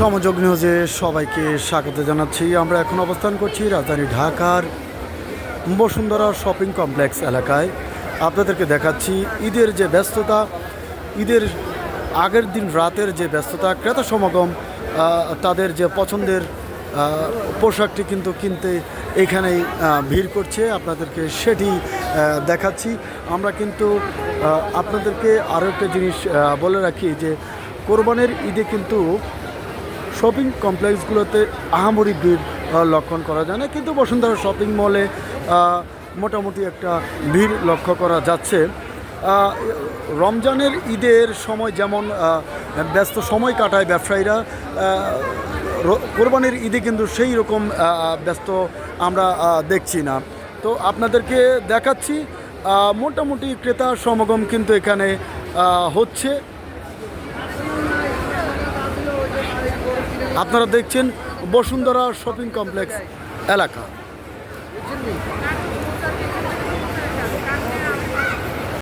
সমযোগ নিউজে সবাইকে স্বাগত জানাচ্ছি। আমরা এখন অবস্থান করছি রাজধানী ঢাকার বসুন্ধরা শপিং কমপ্লেক্স এলাকায়। আপনাদেরকে দেখাচ্ছি ঈদের যে ব্যস্ততা, ঈদের আগের দিন রাতের যে ব্যস্ততা, ক্রেতা সমাগম, তাদের যে পছন্দের পোশাকটি কিন্তু কিনতে এখানেই ভিড় করছে। আপনাদেরকে সেটি দেখাচ্ছি। আমরা কিন্তু আপনাদেরকে আরও একটা জিনিস বলে রাখি যে কোরবানির ঈদে কিন্তু শপিং কমপ্লেক্সগুলোতে আহামরি ভিড় লক্ষণ করা যায় না, কিন্তু বসুন্ধরা শপিং মলে মোটামুটি একটা ভিড় লক্ষ্য করা যাচ্ছে। রমজানের ঈদের সময় যেমন ব্যস্ত সময় কাটায় ব্যবসায়ীরা, কোরবানির ঈদে কিন্তু সেই রকম ব্যস্ত আমরা দেখছি না। তো আপনাদেরকে দেখাচ্ছি মোটামুটি ক্রেতা সমাগম কিন্তু এখানে হচ্ছে। আপনারা দেখছেন বসুন্ধরা শপিং কমপ্লেক্স এলাকা।